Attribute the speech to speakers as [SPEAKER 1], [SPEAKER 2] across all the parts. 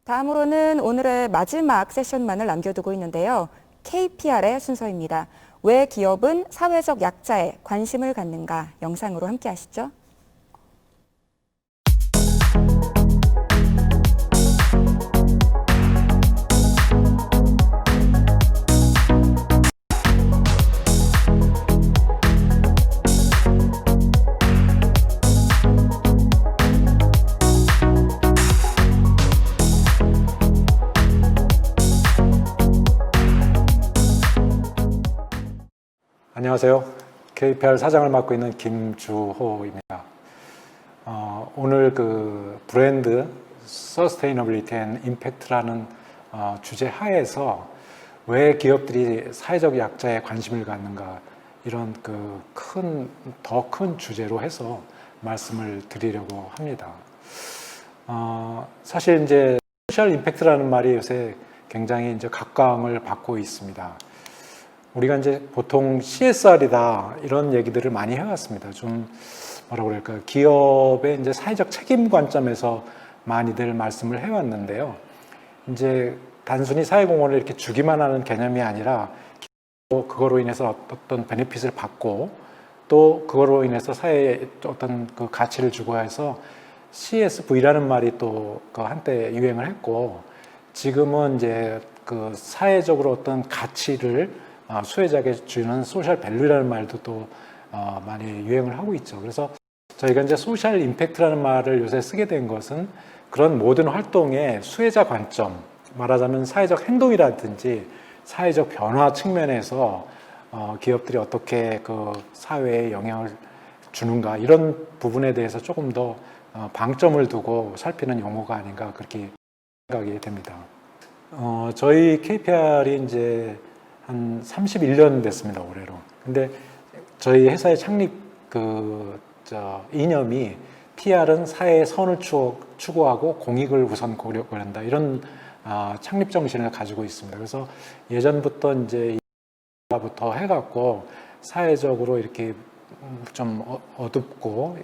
[SPEAKER 1] 다음으로는 오늘의 마지막 세션만을 남겨두고 있는데요. KPR의 순서입니다. 왜 기업은 사회적 약자에 관심을 갖는가 영상으로 함께 하시죠.
[SPEAKER 2] 안녕하세요. KPR 사장을 맡고 있는 김주호입니다. 오늘 그 브랜드 Sustainability and Impact라는 주제 하에서 왜 기업들이 사회적 약자에 관심을 갖는가 이런 더 큰 주제로 해서 말씀을 드리려고 합니다. 사실 이제 소셜 임팩트라는 말이 요새 굉장히 이제 각광을 받고 있습니다. 우리가 이제 보통 CSR이다 이런 얘기들을 많이 해왔습니다. 좀 뭐라고 그럴까요? 기업의 이제 사회적 책임 관점에서 많이들 말씀을 해왔는데요. 이제 단순히 사회공헌을 이렇게 주기만 하는 개념이 아니라 그거로 인해서 어떤 베네핏을 받고 또 그거로 인해서 사회에 어떤 그 가치를 주고 해서 CSV라는 말이 또 그 한때 유행을 했고 지금은 이제 그 사회적으로 어떤 가치를 수혜자에게 주는 소셜 밸류라는 말도 또 많이 유행을 하고 있죠. 그래서 저희가 이제 소셜 임팩트라는 말을 요새 쓰게 된 것은 그런 모든 활동의 수혜자 관점, 말하자면 사회적 행동이라든지 사회적 변화 측면에서 기업들이 어떻게 그 사회에 영향을 주는가 이런 부분에 대해서 조금 더 방점을 두고 살피는 용어가 아닌가 그렇게 생각이 됩니다. 저희 KPR이 이제 한 31년 됐습니다, 올해로. 근데 저희 회사의 창립 이념이 PR은 사회의 선을 추구하고 공익을 우선 고려한다. 이런 창립 정신을 가지고 있습니다. 그래서 예전부터 이제 부터 해갖고 사회적으로 이렇게 좀 어둡고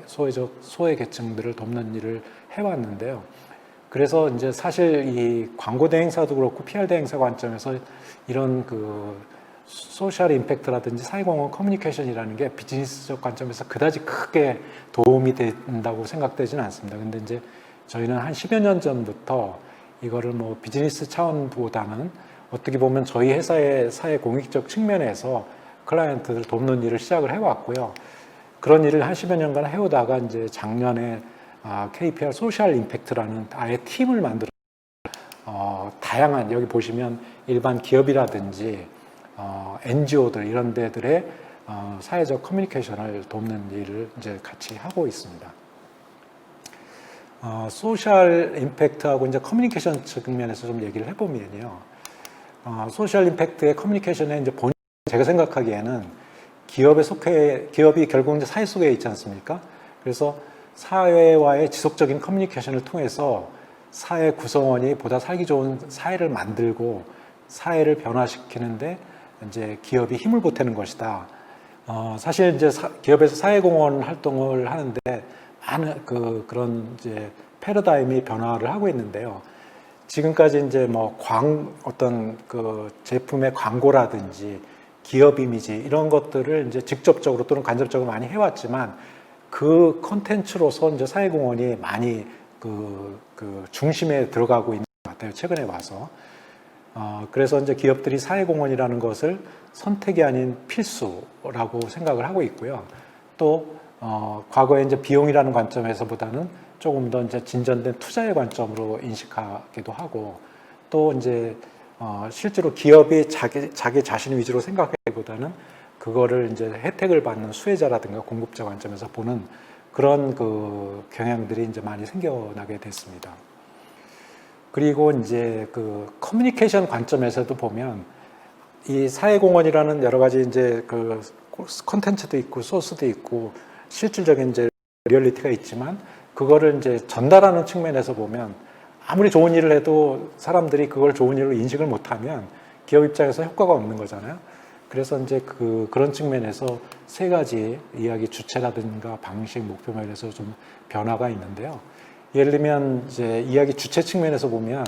[SPEAKER 2] 소외 계층들을 돕는 일을 해왔는데요. 그래서 이제 사실 이 광고 대행사도 그렇고 PR 대행사 관점에서 이런 그 소셜 임팩트라든지 사회공헌 커뮤니케이션이라는 게 비즈니스적 관점에서 그다지 크게 도움이 된다고 생각되지는 않습니다. 근데 이제 저희는 한 10여 년 전부터 이거를 뭐 비즈니스 차원보다는 어떻게 보면 저희 회사의 사회 공익적 측면에서 클라이언트를 돕는 일을 시작을 해왔고요. 그런 일을 한 10여 년간 해오다가 이제 작년에 KPR 소셜 임팩트라는 아예 팀을 만들어 다양한 여기 보시면 일반 기업이라든지 NGO들 이런 데들의 사회적 커뮤니케이션을 돕는 일을 이제 같이 하고 있습니다. 소셜 임팩트하고 이제 커뮤니케이션 측면에서 좀 얘기를 해보면요. 소셜 임팩트의 커뮤니케이션에 이제 제가 생각하기에는 기업이 결국 이제 사회 속에 있지 않습니까? 그래서 사회와의 지속적인 커뮤니케이션을 통해서 사회 구성원이 보다 살기 좋은 사회를 만들고 사회를 변화시키는데 이제 기업이 힘을 보태는 것이다. 사실 이제 기업에서 사회공헌 활동을 하는데 많은 그런 이제 패러다임이 변화를 하고 있는데요. 지금까지 이제 뭐 어떤 그 제품의 광고라든지 기업 이미지 이런 것들을 이제 직접적으로 또는 간접적으로 많이 해왔지만 그 콘텐츠로서 이제 사회공헌이 많이 그 중심에 들어가고 있는 것 같아요. 최근에 와서. 그래서 이제 기업들이 사회공헌이라는 것을 선택이 아닌 필수라고 생각을 하고 있고요. 또, 과거에 이제 비용이라는 관점에서보다는 조금 더 이제 진전된 투자의 관점으로 인식하기도 하고 또 이제, 실제로 기업이 자기 자신 위주로 생각하기보다는 그거를 이제 혜택을 받는 수혜자라든가 공급자 관점에서 보는 그런 그 경향들이 이제 많이 생겨나게 됐습니다. 그리고 이제 그 커뮤니케이션 관점에서도 보면 이 사회공헌이라는 여러 가지 이제 그 콘텐츠도 있고 소스도 있고 실질적인 이제 리얼리티가 있지만 그거를 이제 전달하는 측면에서 보면 아무리 좋은 일을 해도 사람들이 그걸 좋은 일로 인식을 못하면 기업 입장에서 효과가 없는 거잖아요. 그래서 이제 그런 측면에서 세 가지 이야기 주체라든가 방식, 목표 면에서 좀 변화가 있는데요. 예를 들면 이제 이야기 주체 측면에서 보면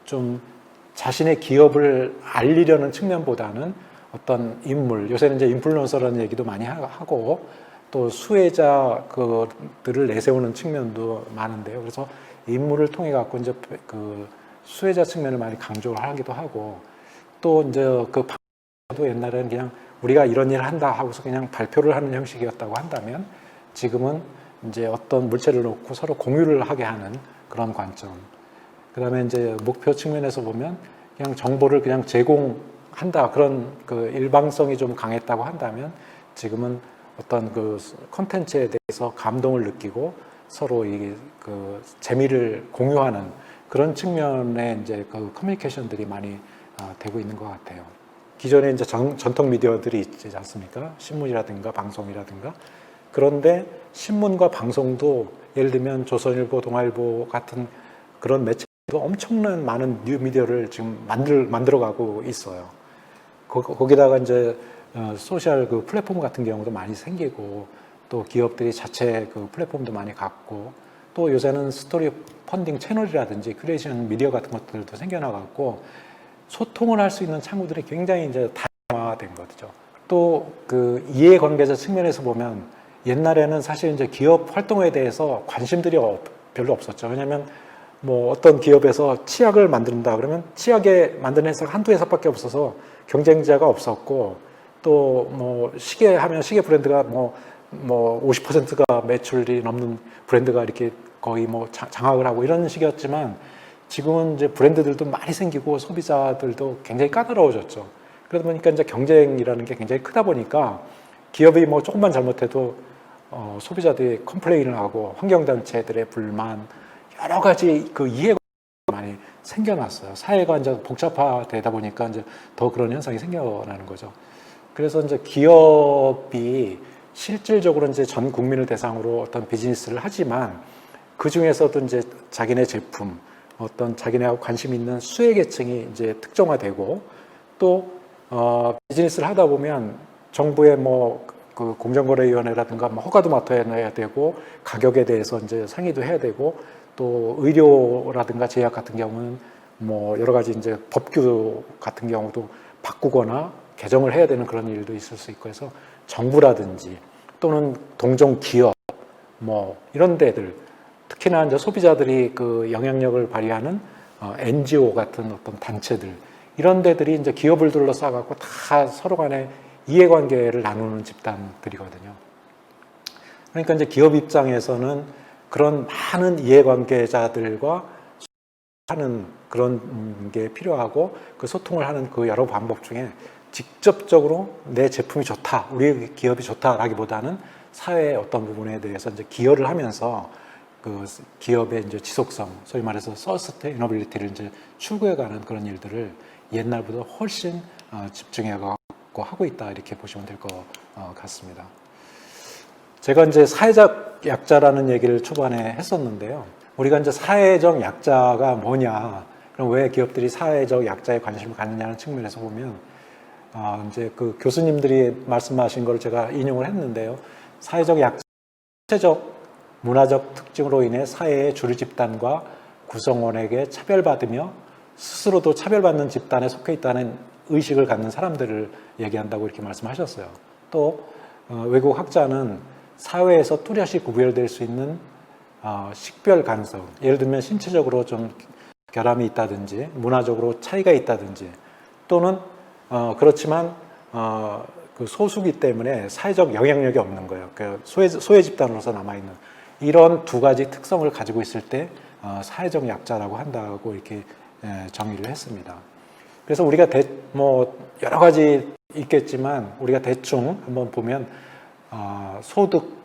[SPEAKER 2] 좀 자신의 기업을 알리려는 측면보다는 어떤 인물, 요새는 이제 인플루언서라는 얘기도 많이 하고 또 수혜자 그들을 내세우는 측면도 많은데요. 그래서 인물을 통해 갖고 이제 그 수혜자 측면을 많이 강조를 하기도 하고 또 이제 그 방송도 옛날에는 그냥 우리가 이런 일을 한다 하고서 그냥 발표를 하는 형식이었다고 한다면 지금은 이제 어떤 물체를 놓고 서로 공유를 하게 하는 그런 관점. 그다음에 이제 목표 측면에서 보면 그냥 정보를 그냥 제공한다 그런 그 일방성이 좀 강했다고 한다면 지금은 어떤 그 컨텐츠에 대해서 감동을 느끼고 서로 이 그 재미를 공유하는 그런 측면의 이제 그 커뮤니케이션들이 많이 되고 있는 것 같아요. 기존에 이제 전통 미디어들이 있지 않습니까? 신문이라든가 방송이라든가. 그런데 신문과 방송도 예를 들면 조선일보, 동아일보 같은 그런 매체도 엄청난 많은 뉴미디어를 지금 만들어가고 있어요. 거기다가 이제 소셜 그 플랫폼 같은 경우도 많이 생기고 또 기업들이 자체 그 플랫폼도 많이 갖고 또 요새는 스토리 펀딩 채널이라든지 큐레이션 미디어 같은 것들도 생겨나갖고 소통을 할 수 있는 창구들이 굉장히 이제 다양화된 거죠. 또 그 이해관계자 측면에서 보면 옛날에는 사실 이제 기업 활동에 대해서 관심들이 별로 없었죠. 왜냐하면 뭐 어떤 기업에서 치약을 만든다 그러면 치약에 만드는 회사가 한두 회사밖에 없어서 경쟁자가 없었고 또 뭐 시계 하면 시계 브랜드가 뭐 50%가 매출이 넘는 브랜드가 이렇게 거의 뭐 장악을 하고 이런 식이었지만 지금은 이제 브랜드들도 많이 생기고 소비자들도 굉장히 까다로워졌죠. 그러다 보니까 이제 경쟁이라는 게 굉장히 크다 보니까 기업이 뭐 조금만 잘못해도 소비자들이 컴플레인을 하고 환경단체들의 불만 여러 가지 그 이해가 많이 생겨났어요. 사회가 이제 복잡화되다 보니까 이제 더 그런 현상이 생겨나는 거죠. 그래서 이제 기업이 실질적으로 이제 전 국민을 대상으로 어떤 비즈니스를 하지만 그 중에서도 이제 자기네 제품, 어떤 자기네하고 관심 있는 수혜 계층이 이제 특정화되고 또 비즈니스를 하다 보면 정부의 뭐 그 공정거래위원회라든가 뭐 허가도 맡아야 되고 가격에 대해서 이제 상의도 해야 되고 또 의료라든가 제약 같은 경우는 뭐 여러 가지 이제 법규 같은 경우도 바꾸거나 개정을 해야 되는 그런 일도 있을 수 있고 해서 정부라든지 또는 동종 기업 뭐 이런 데들 특히나 이제 소비자들이 그 영향력을 발휘하는 NGO 같은 어떤 단체들 이런 데들이 이제 기업을 둘러싸 갖고 다 서로 간에 이해관계를 나누는 집단들이거든요. 그러니까 이제 기업 입장에서는 그런 많은 이해관계자들과 하는 그런 게 필요하고 그 소통을 하는 그 여러 방법 중에 직접적으로 내 제품이 좋다, 우리 기업이 좋다라기보다는 사회의 어떤 부분에 대해서 이제 기여를 하면서 그 기업의 이제 지속성, 소위 말해서 서스테이너빌리티를 이제 추구해가는 그런 일들을 옛날보다 훨씬 집중해가고 하고 있다 이렇게 보시면 될 것 같습니다. 제가 이제 사회적 약자라는 얘기를 초반에 했었는데요. 우리가 이제 사회적 약자가 뭐냐, 그럼 왜 기업들이 사회적 약자에 관심을 갖느냐는 측면에서 보면 이제 그 교수님들이 말씀하신 걸 제가 인용을 했는데요. 사회적 약자, 체적 문화적 특징으로 인해 사회의 주류 집단과 구성원에게 차별받으며 스스로도 차별받는 집단에 속해 있다는 의식을 갖는 사람들을 얘기한다고 이렇게 말씀하셨어요. 또 외국 학자는 사회에서 뚜렷이 구별될 수 있는 식별 가능성, 예를 들면 신체적으로 좀 결함이 있다든지 문화적으로 차이가 있다든지 또는 그렇지만 그 소수기 때문에 사회적 영향력이 없는 거예요. 그 소외 집단으로서 남아있는 이런 두 가지 특성을 가지고 있을 때 사회적 약자라고 한다고 이렇게 정의를 했습니다. 그래서 우리가 뭐 여러 가지 있겠지만 우리가 대충 한번 보면 소득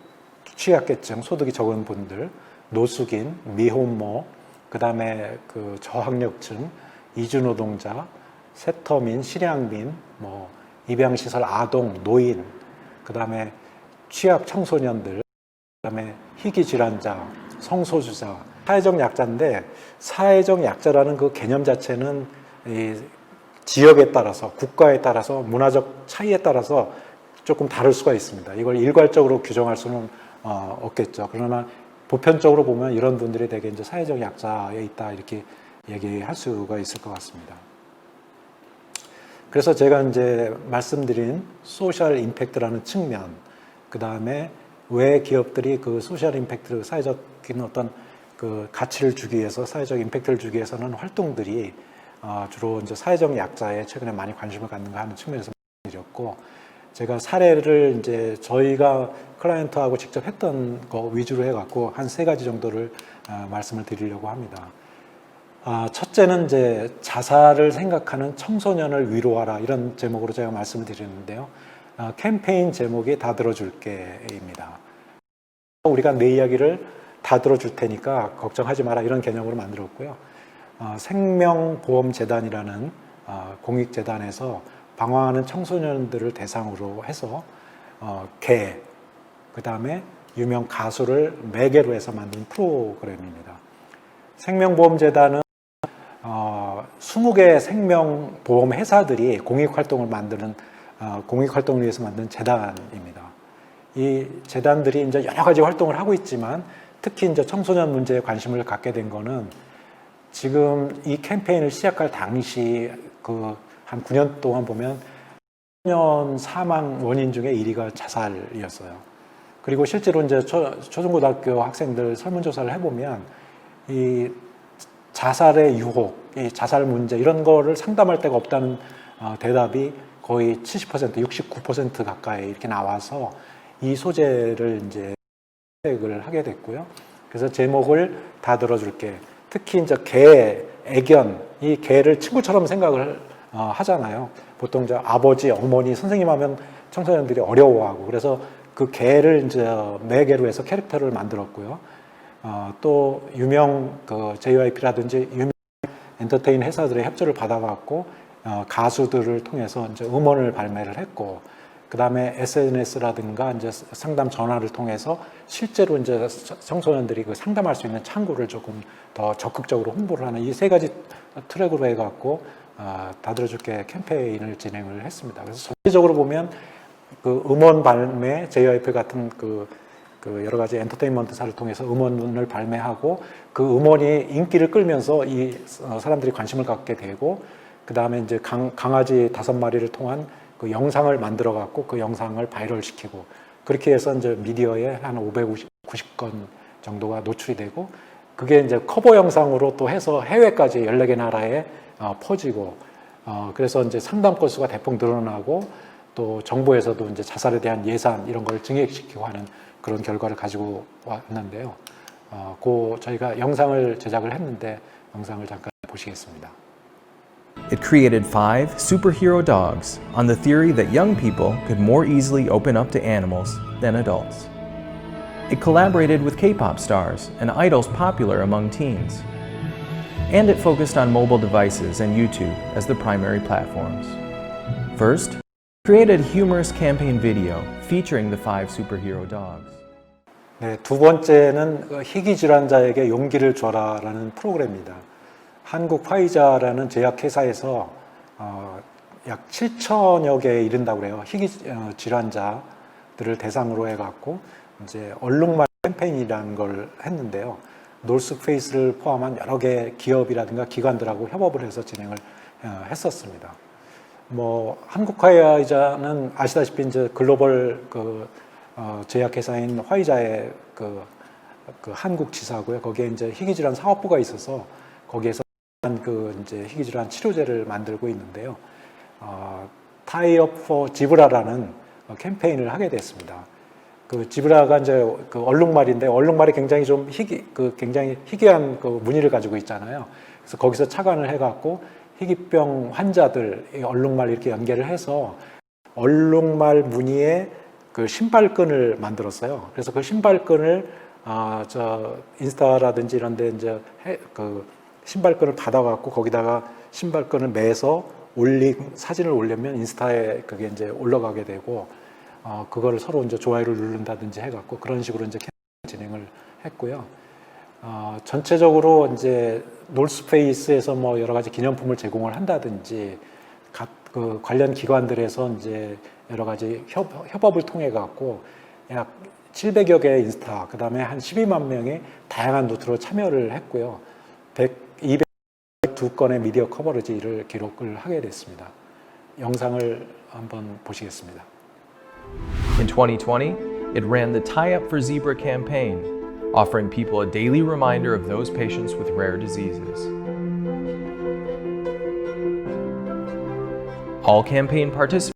[SPEAKER 2] 취약계층, 소득이 적은 분들, 노숙인, 미혼모, 그다음에 그 저학력층, 이주노동자, 세터민, 실향민, 뭐 입양시설 아동, 노인, 그다음에 취약 청소년들, 그다음에 희귀질환자, 성소수자, 사회적 약자인데 사회적 약자라는 그 개념 자체는 이 지역에 따라서, 국가에 따라서, 문화적 차이에 따라서 조금 다를 수가 있습니다. 이걸 일괄적으로 규정할 수는 없겠죠. 그러나 보편적으로 보면 이런 분들이 되게 이제 사회적 약자에 있다 이렇게 얘기할 수가 있을 것 같습니다. 그래서 제가 이제 말씀드린 소셜 임팩트라는 측면, 그 다음에 왜 기업들이 그 소셜 임팩트, 사회적인 어떤 그 가치를 주기 위해서, 사회적 임팩트를 주기 위해서는 활동들이 주로 이제 사회적 약자에 최근에 많이 관심을 갖는가 하는 측면에서 말씀드렸고, 제가 사례를 이제 저희가 클라이언트하고 직접 했던 거 위주로 해갖고 한 3가지 정도를 말씀을 드리려고 합니다. 첫째는 이제 자살을 생각하는 청소년을 위로하라, 이런 제목으로 제가 말씀을 드리는데요. 캠페인 제목이 다 들어줄게입니다. 우리가 내 이야기를 다 들어줄 테니까 걱정하지 마라, 이런 개념으로 만들었고요. 생명보험재단이라는 공익재단에서 방황하는 청소년들을 대상으로 해서 개, 그 다음에 유명 가수를 매개로 해서 만든 프로그램입니다. 생명보험재단은 20개 생명보험 회사들이 공익활동을 위해서 만든 재단입니다. 이 재단들이 이제 여러 가지 활동을 하고 있지만 특히 이제 청소년 문제에 관심을 갖게 된 거는 지금 이 캠페인을 시작할 당시 한 9년 동안 보면 청소년 사망 원인 중에 1위가 자살이었어요. 그리고 실제로 이제 초중고등학교 학생들 설문조사를 해보면 이 자살의 유혹, 이 자살 문제 이런 거를 상담할 데가 없다는 대답이 거의 70%, 69% 가까이 이렇게 나와서 이 소재를 이제 선택을 하게 됐고요. 그래서 제목을 다 들어줄게. 특히 이제 개, 애견, 이 개를 친구처럼 생각을 하잖아요. 보통 이제 아버지, 어머니, 선생님 하면 청소년들이 어려워하고, 그래서 그 개를 이제 매개로 해서 캐릭터를 만들었고요. 또 유명 JYP라든지 유명 엔터테인 회사들의 협조를 받아갖고 가수들을 통해서 이제 음원을 발매를 했고, 그 다음에 SNS라든가 이제 상담 전화를 통해서 실제로 이제 청소년들이 그 상담할 수 있는 창구를 조금 더 적극적으로 홍보를 하는 이 3가지 트랙으로 해갖고 다 들어줄게 캠페인을 진행을 했습니다. 그래서 전체적으로 보면 그 음원 발매, JYP 같은 그 여러 가지 엔터테인먼트사를 통해서 음원을 발매하고 그 음원이 인기를 끌면서 이 사람들이 관심을 갖게 되고, 그 다음에 이제 강아지 5마리를 통한 그 영상을 만들어 갖고 그 영상을 바이럴시키고, 그렇게 해서 이제 미디어에 한 590건 정도가 노출이 되고, 그게 이제 커버 영상으로 또 해서 해외까지 14개 나라에 퍼지고, 그래서 이제 상담 건수가 대폭 늘어나고, 또 정부에서도 이제 자살에 대한 예산 이런 걸 증액시키고 하는 그런 결과를 가지고 왔는데요. 저희가 영상을 제작을 했는데 영상을 잠깐 보시겠습니다.
[SPEAKER 3] It created 5 superhero dogs on the theory that young people could more easily open up to animals than adults. It collaborated with K-pop stars and idols popular among teens. And it focused on mobile devices and YouTube as the primary platforms. First, created a humorous campaign video featuring the 5 superhero dogs.
[SPEAKER 2] 네, 두 번째는 희귀 질환자에게 용기를 줘라라는 프로그램입니다. 한국 화이자라는 제약회사에서 약 7천여 개에 이른다고 그래요. 희귀 질환자들을 대상으로 해갖고 이제 얼룩말 캠페인이라는 걸 했는데요. 노스페이스를 포함한 여러 개 기업이라든가 기관들하고 협업을 해서 진행을 했었습니다. 한국 화이자는 아시다시피 이제 글로벌 제약회사인 화이자의 그 한국 지사고요. 거기에 이제 희귀질환 사업부가 있어서 거기에서 이제 희귀질환 치료제를 만들고 있는데요. 타이업 포 지브라라는 캠페인을 하게 됐습니다. 그 지브라가 이제 그 얼룩말인데 얼룩말이 굉장히 좀 굉장히 희귀한 그 무늬를 가지고 있잖아요. 그래서 거기서 착안을 해갖고 희귀병 환자들 얼룩말 이렇게 연계를 해서 얼룩말 무늬의 그 신발끈을 만들었어요. 그래서 그 신발끈을 인스타라든지 이런데 이제 그 신발끈을 받아갖고 거기다가 신발끈을 매서 사진을 올리면 인스타에 그게 이제 올라가게 되고, 그거를 서로 이제 좋아요를 누른다든지 해갖고 그런 식으로 이제 진행을 했고요. 전체적으로 이제 노스페이스에서 여러 가지 기념품을 제공을 한다든지 그 관련 기관들에서 이제 여러 가지 협업을 통해 갖고 약 700여 개의 인스타, 그 다음에 한 12만 명이 다양한 노트로 참여를 했고요. 두 건의 미디어 커버리지를 기록을 하게 됐습니다. 영상을 한번 보시겠습니다.
[SPEAKER 3] In 2020, it ran the Tie Up for Zebra campaign, offering people a daily reminder of those patients with rare diseases. All campaign participants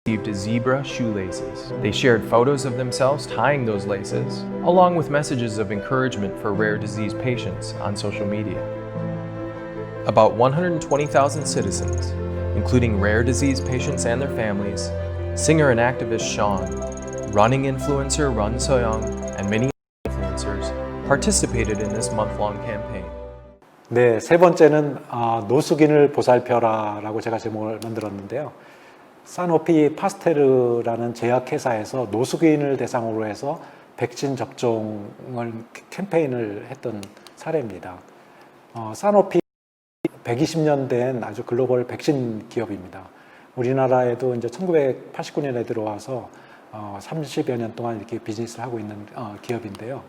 [SPEAKER 3] received zebra shoelaces. They shared photos of themselves tying those laces, along with messages of encouragement for rare disease patients on social media. About 120,000 citizens, including rare disease patients and their families, singer and activist Sean, running influencer Run Soyoung, and many influencers participated in this month-long campaign.
[SPEAKER 2] 네, 세 번째는 노숙인을 보살펴라라고 제가 제목을 만들었는데요. 사노피 파스테르라는 제약회사에서 노숙인을 대상으로 해서 백신 접종을 캠페인을 했던 사례입니다. 사노피 120년 된 아주 글로벌 백신 기업입니다. 우리나라에도 이제 1989년에 들어와서 30여 년 동안 이렇게 비즈니스를 하고 있는 기업인데요.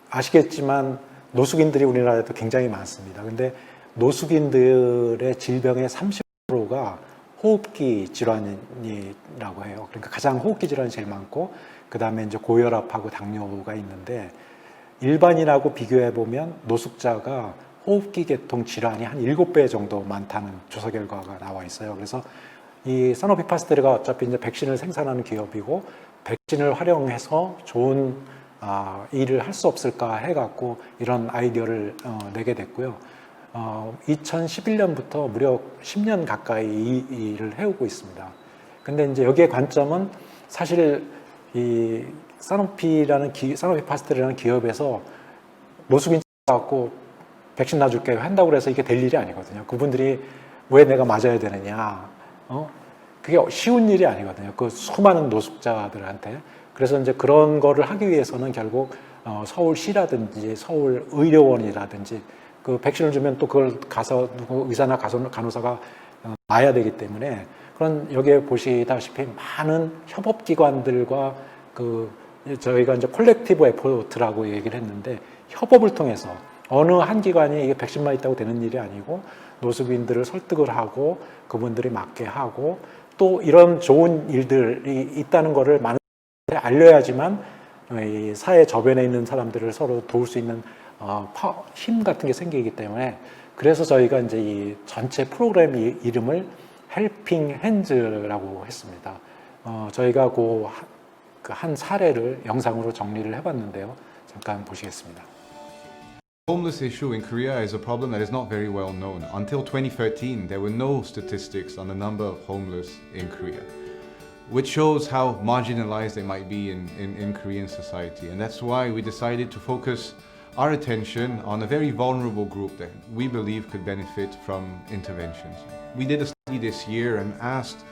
[SPEAKER 2] 아시겠지만 노숙인들이 우리나라에도 굉장히 많습니다. 근데 노숙인들의 질병의 30%가 호흡기 질환이라고 해요. 그러니까 가장 호흡기 질환이 제일 많고, 그 다음에 이제 고혈압하고 당뇨가 있는데, 일반인하고 비교해 보면 노숙자가 호흡기 계통 질환이 한 7배 정도 많다는 조사 결과가 나와 있어요. 그래서 이 사노피 파스테르가 어차피 이제 백신을 생산하는 기업이고, 백신을 활용해서 좋은 일을 할 수 없을까 해갖고 이런 아이디어를 내게 됐고요. 2011년부터 무려 10년 가까이 이 일을 해오고 있습니다. 근데 이제 여기에 관점은 사실 이 사노피 파스테르라는 기업에서 노숙인 갖고 백신 놔줄게 한다고 해서 이게 될 일이 아니거든요. 그분들이 왜 내가 맞아야 되느냐, 그게 쉬운 일이 아니거든요. 그 수많은 노숙자들한테. 그래서 이제 그런 거를 하기 위해서는 결국 서울시라든지 서울의료원이라든지 그 백신을 주면 또 그걸 가서 누구 의사나 간호사가 놔야 되기 때문에, 그런 여기에 보시다시피 많은 협업기관들과 저희가 이제 콜렉티브 에포트라고 얘기를 했는데, 협업을 통해서 어느 한 기관이 이게 백신만 있다고 되는 일이 아니고 노숙인들을 설득을 하고 그분들이 맞게 하고, 또 이런 좋은 일들이 있다는 거를 많은 사람들이 알려야지만 이 사회 저변에 있는 사람들을 서로 도울 수 있는 힘 같은 게 생기기 때문에, 그래서 저희가 이제 이 전체 프로그램 이름을 헬핑 핸즈라고 했습니다. 저희가 한 사례를 영상으로 정리를 해봤는데요. 잠깐 보시겠습니다.
[SPEAKER 4] Homeless issue in Korea is a problem that is not very well known. Until 2013, there were no statistics on the number of homeless in Korea, which shows how marginalized they might be in Korean society. And that's why we decided to focus our attention on a very vulnerable group that we believe could benefit from interventions. We did a study this year and asked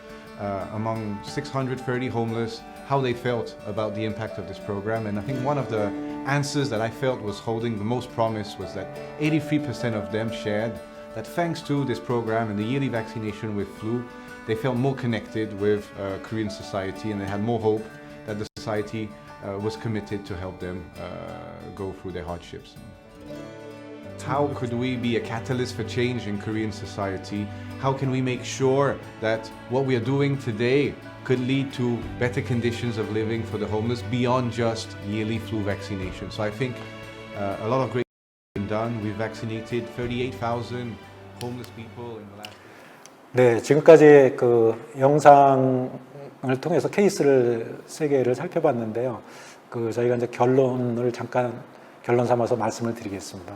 [SPEAKER 4] among 630 homeless how they felt about the impact of this program. And I think one of the answers that I felt was holding the most promise was that 83% of them shared that thanks to this program and the yearly vaccination with flu, they felt more connected with Korean society, and they had more hope that the society was committed to help them go through their hardships. How could we be a catalyst for change in Korean society? How can we make sure that what we are doing today could lead to better conditions of living for the homeless beyond just yearly flu vaccination? So I think a lot of great things have been done. We've vaccinated 38,000 homeless people in the last year.
[SPEAKER 2] 네, 지금까지 그 영상을 통해서 케이스를 3개를 살펴봤는데요. 저희가 이제 결론 삼아서 말씀을 드리겠습니다.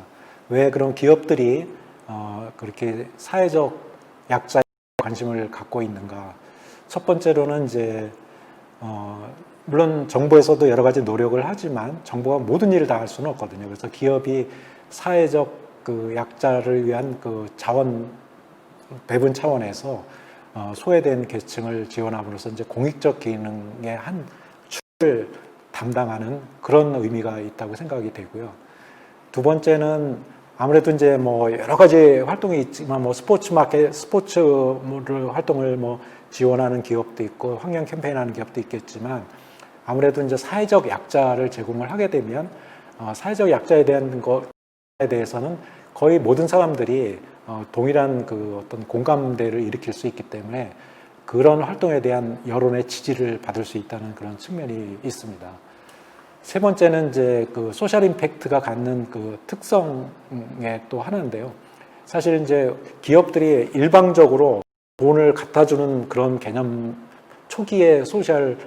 [SPEAKER 2] 왜 그런 기업들이 그렇게 사회적 약자에 관심을 갖고 있는가? 첫 번째로는 이제 물론 정부에서도 여러 가지 노력을 하지만 정부가 모든 일을 다 할 수는 없거든요. 그래서 기업이 사회적 약자를 위한 자원 배분 차원에서 소외된 계층을 지원함으로써 이제 공익적 기능의 한 축을 담당하는 그런 의미가 있다고 생각이 되고요. 두 번째는 아무래도 이제 여러 가지 활동이 있지만 스포츠 활동을 지원하는 기업도 있고 환경 캠페인하는 기업도 있겠지만, 아무래도 이제 사회적 약자를 제공을 하게 되면 사회적 약자에 대한 대해서는 거의 모든 사람들이 동일한 그 어떤 공감대를 일으킬 수 있기 때문에 그런 활동에 대한 여론의 지지를 받을 수 있다는 그런 측면이 있습니다. 세 번째는 이제 그 소셜 임팩트가 갖는 그 특성의 또 하나인데요. 사실 이제 기업들이 일방적으로 돈을 갖다 주는 그런 개념, 초기의 소셜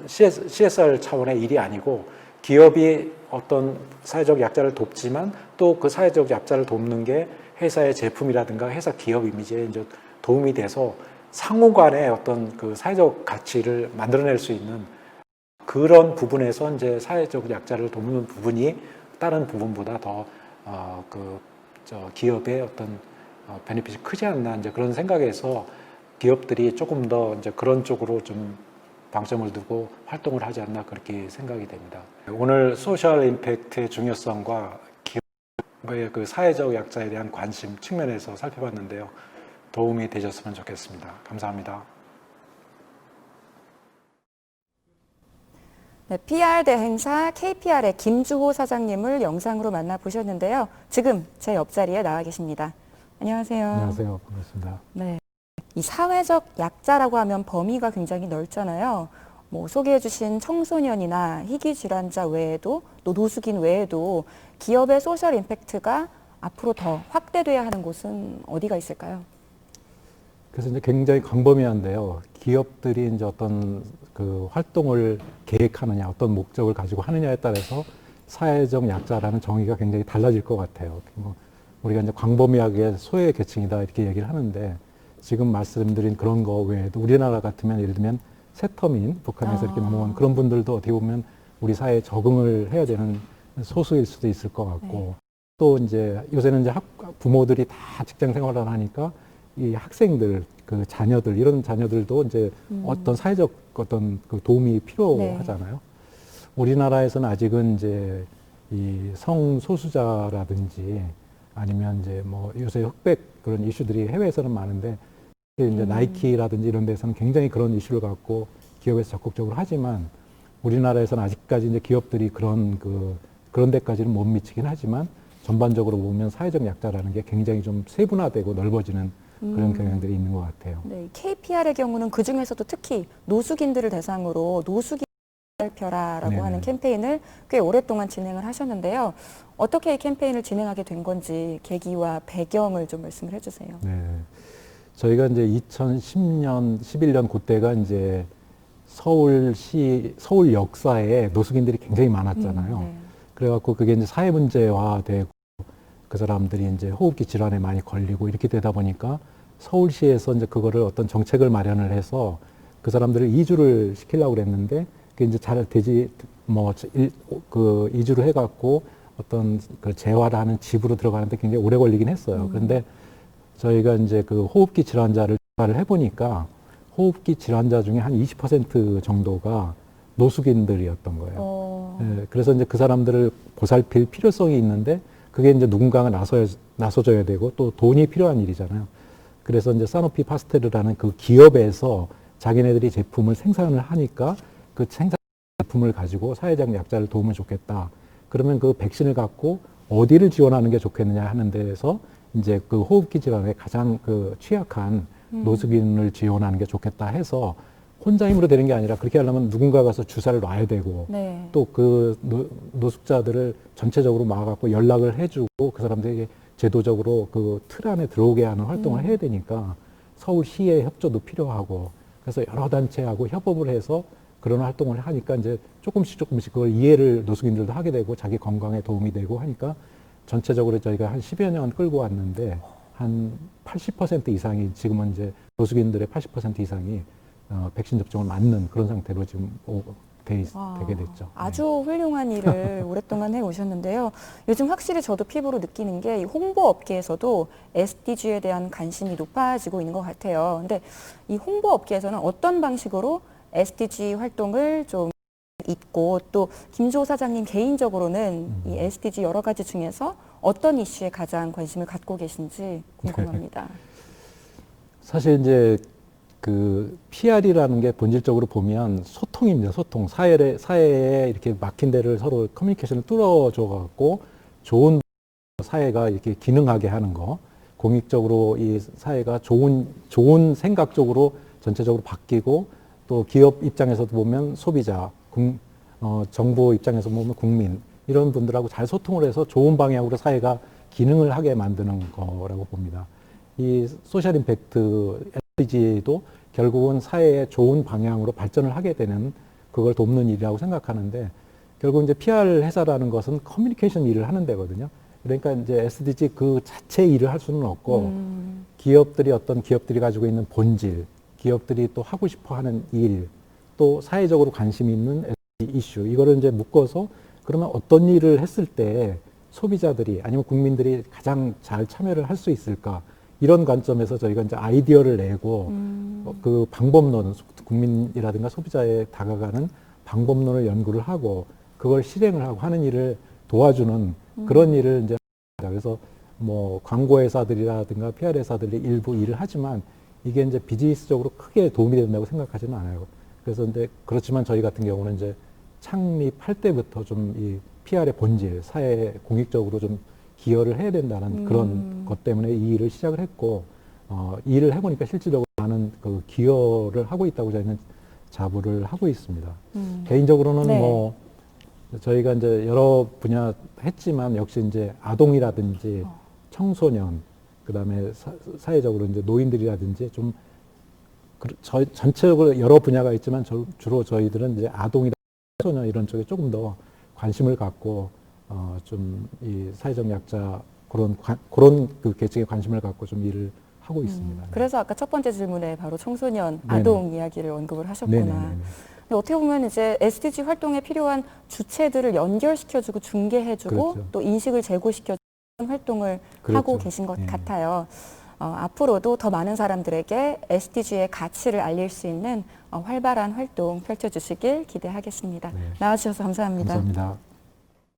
[SPEAKER 2] CSR 차원의 일이 아니고, 기업이 어떤 사회적 약자를 돕지만 또 그 사회적 약자를 돕는 게 회사의 제품이라든가 회사 기업 이미지에 이제 도움이 돼서 상호 간의 어떤 그 사회적 가치를 만들어낼 수 있는 그런 부분에서 이제 사회적 약자를 돕는 부분이 다른 부분보다 더 기업의 어떤 베네핏이 크지 않나, 이제 그런 생각에서 기업들이 조금 더 이제 그런 쪽으로 좀 방점을 두고 활동을 하지 않나, 그렇게 생각이 됩니다. 오늘 소셜 임팩트의 중요성과 기업의 그 사회적 약자에 대한 관심 측면에서 살펴봤는데요. 도움이 되셨으면 좋겠습니다. 감사합니다.
[SPEAKER 1] 네, PR 대행사 KPR의 김주호 사장님을 영상으로 만나보셨는데요. 지금 제 옆자리에 나와 계십니다. 안녕하세요.
[SPEAKER 5] 안녕하세요. 반갑습니다.
[SPEAKER 1] 네, 이 사회적 약자라고 하면 범위가 굉장히 넓잖아요. 뭐 소개해주신 청소년이나 희귀 질환자 외에도 또 노숙인 외에도 기업의 소셜 임팩트가 앞으로 더 확대돼야 하는 곳은 어디가 있을까요?
[SPEAKER 5] 그래서 이제 굉장히 광범위한데요. 기업들이 이제 어떤 그 활동을 계획하느냐, 어떤 목적을 가지고 하느냐에 따라서 사회적 약자라는 정의가 굉장히 달라질 것 같아요. 뭐 우리가 이제 광범위하게 소외 계층이다 이렇게 얘기를 하는데, 지금 말씀드린 그런 거 외에도 우리나라 같으면 예를 들면 세터민, 북한에서 이렇게 넘어온 그런 분들도 어떻게 보면 우리 사회에 적응을 해야 되는 소수일 수도 있을 것 같고,
[SPEAKER 1] 네.
[SPEAKER 5] 또 이제 요새는 이제 부모들이 다 직장 생활을 하니까 이 학생들, 그 자녀들, 이런 자녀들도 이제 어떤 사회적 어떤 그 도움이 필요하잖아요. 네. 우리나라에서는 아직은 이제 이 성소수자라든지 아니면 이제 뭐 요새 흑백 그런 이슈들이 해외에서는 많은데, 이제 나이키라든지 이런 데서는 굉장히 그런 이슈를 갖고 기업에서 적극적으로 하지만, 우리나라에서는 아직까지 이제 기업들이 그런 데까지는 못 미치긴 하지만, 전반적으로 보면 사회적 약자라는 게 굉장히 좀 세분화되고 넓어지는 그런 경향들이 있는 것 같아요.
[SPEAKER 1] 네, KPR의 경우는 그 중에서도 특히 노숙인들을 대상으로 노숙인 살펴라라고
[SPEAKER 5] 네네.
[SPEAKER 1] 하는 캠페인을 꽤 오랫동안 진행을 하셨는데요. 어떻게 이 캠페인을 진행하게 된 건지 계기와 배경을 좀 말씀을 해주세요.
[SPEAKER 5] 네. 저희가 이제 2010년, 11년 그때가 이제 서울 역사에 노숙인들이 굉장히 많았잖아요.
[SPEAKER 1] 네.
[SPEAKER 5] 그래갖고 그게 이제 사회 문제화되고 그 사람들이 이제 호흡기 질환에 많이 걸리고 이렇게 되다 보니까 서울시에서 이제 그거를 어떤 정책을 마련을 해서 그 사람들을 이주를 시키려고 그랬는데, 그게 이제 잘 되지, 이주를 해갖고 어떤 그 재활을 하는 집으로 들어가는데 굉장히 오래 걸리긴 했어요. 그런데 저희가 이제 그 호흡기 질환자를 조사를 해보니까 호흡기 질환자 중에 한 20% 정도가 노숙인들이었던 거예요. 예, 그래서 이제 그 사람들을 보살필 필요성이 있는데, 그게 이제 누군가가 나서줘야 되고 또 돈이 필요한 일이잖아요. 그래서 이제 사노피 파스테르라는 그 기업에서 자기네들이 제품을 생산을 하니까 그 생산 제품을 가지고 사회적 약자를 도우면 좋겠다. 그러면 그 백신을 갖고 어디를 지원하는 게 좋겠느냐 하는 데에서 이제 그 호흡기 질환에 가장 그 취약한 노숙인을 지원하는 게 좋겠다 해서, 혼자 힘으로 되는 게 아니라 그렇게 하려면 누군가 가서 주사를 놔야 되고,
[SPEAKER 1] 네.
[SPEAKER 5] 또 그 노숙자들을 전체적으로 막아갖고 연락을 해주고 그 사람들에게 제도적으로 그 틀 안에 들어오게 하는 활동을 해야 되니까 서울시의 협조도 필요하고, 그래서 여러 단체하고 협업을 해서 그런 활동을 하니까 이제 조금씩 그걸 이해를 노숙인들도 하게 되고 자기 건강에 도움이 되고 하니까, 전체적으로 저희가 한 10여 년 끌고 왔는데 한 80% 이상이 지금은 이제 노숙인들의 80% 이상이 백신 접종을 맞는 그런 상태로 지금 되게 됐죠.
[SPEAKER 1] 아주 훌륭한 일을 오랫동안 해오셨는데요. 요즘 확실히 저도 피부로 느끼는 게 이 홍보 업계에서도 SDG에 대한 관심이 높아지고 있는 것 같아요. 근데 이 홍보 업계에서는 어떤 방식으로 SDG 활동을 좀 있고, 또 김주호 사장님 개인적으로는 이 SDG 여러 가지 중에서 어떤 이슈에 가장 관심을 갖고 계신지 궁금합니다.
[SPEAKER 5] 사실 이제 그 PR이라는 게 본질적으로 보면 소통입니다. 소통. 사회에 이렇게 막힌 데를 서로 커뮤니케이션을 뚫어줘 갖고 좋은 사회가 이렇게 기능하게 하는 거, 공익적으로 이 사회가 좋은 생각적으로 전체적으로 바뀌고 또 기업 입장에서도 보면 소비자, 정부 입장에서 보면 국민 이런 분들하고 잘 소통을 해서 좋은 방향으로 사회가 기능을 하게 만드는 거라고 봅니다. 이 소셜 임팩트 SDG도 결국은 사회의 좋은 방향으로 발전을 하게 되는 그걸 돕는 일이라고 생각하는데 결국 이제 PR 회사라는 것은 커뮤니케이션 일을 하는 데거든요. 그러니까 이제 SDG 그 자체 일을 할 수는 없고 어떤 기업들이 가지고 있는 본질, 기업들이 또 하고 싶어 하는 일, 또 사회적으로 관심이 있는 SDG 이슈, 이거를 이제 묶어서 그러면 어떤 일을 했을 때 소비자들이 아니면 국민들이 가장 잘 참여를 할 수 있을까? 이런 관점에서 저희가 이제 아이디어를 내고 그 방법론, 국민이라든가 소비자에 다가가는 방법론을 연구를 하고 그걸 실행을 하고 하는 일을 도와주는 그런 일을 이제 합니다. 그래서 뭐 광고 회사들이라든가 PR 회사들이 일부 일을 하지만 이게 이제 비즈니스적으로 크게 도움이 된다고 생각하지는 않아요. 그래서 근데 그렇지만 저희 같은 경우는 이제 창립할 때부터 좀 이 PR의 본질, 사회에 공익적으로 좀 기여를 해야 된다는 그런 것 때문에 이 일을 시작을 했고, 이 일을 해보니까 실질적으로 많은 그 기여를 하고 있다고 저희는 자부를 하고 있습니다. 개인적으로는
[SPEAKER 1] 네.
[SPEAKER 5] 뭐 저희가 이제 여러 분야 했지만 역시 이제 아동이라든지 청소년, 그 다음에 사회적으로 이제 노인들이라든지 좀 전체적으로 여러 분야가 있지만 주로 저희들은 이제 아동이나 청소년 이런 쪽에 조금 더 관심을 갖고 좀 이 사회적 약자 그런 그 계층에 관심을 갖고 좀 일을 하고 있습니다.
[SPEAKER 1] 그래서 아까 첫 번째 질문에 바로 청소년,
[SPEAKER 5] 네네.
[SPEAKER 1] 아동 이야기를 언급을 하셨구나.
[SPEAKER 5] 네네네.
[SPEAKER 1] 근데 어떻게 보면 이제 SDG 활동에 필요한 주체들을 연결시켜주고 중개해주고
[SPEAKER 5] 그렇죠.
[SPEAKER 1] 또 인식을 제고시켜주는 활동을
[SPEAKER 5] 그렇죠.
[SPEAKER 1] 하고 계신 것
[SPEAKER 5] 예.
[SPEAKER 1] 같아요. 앞으로도 더 많은 사람들에게 SDG의 가치를 알릴 수 있는 활발한 활동 펼쳐주시길 기대하겠습니다.
[SPEAKER 5] 네.
[SPEAKER 1] 나와주셔서 감사합니다.
[SPEAKER 5] 감사합니다.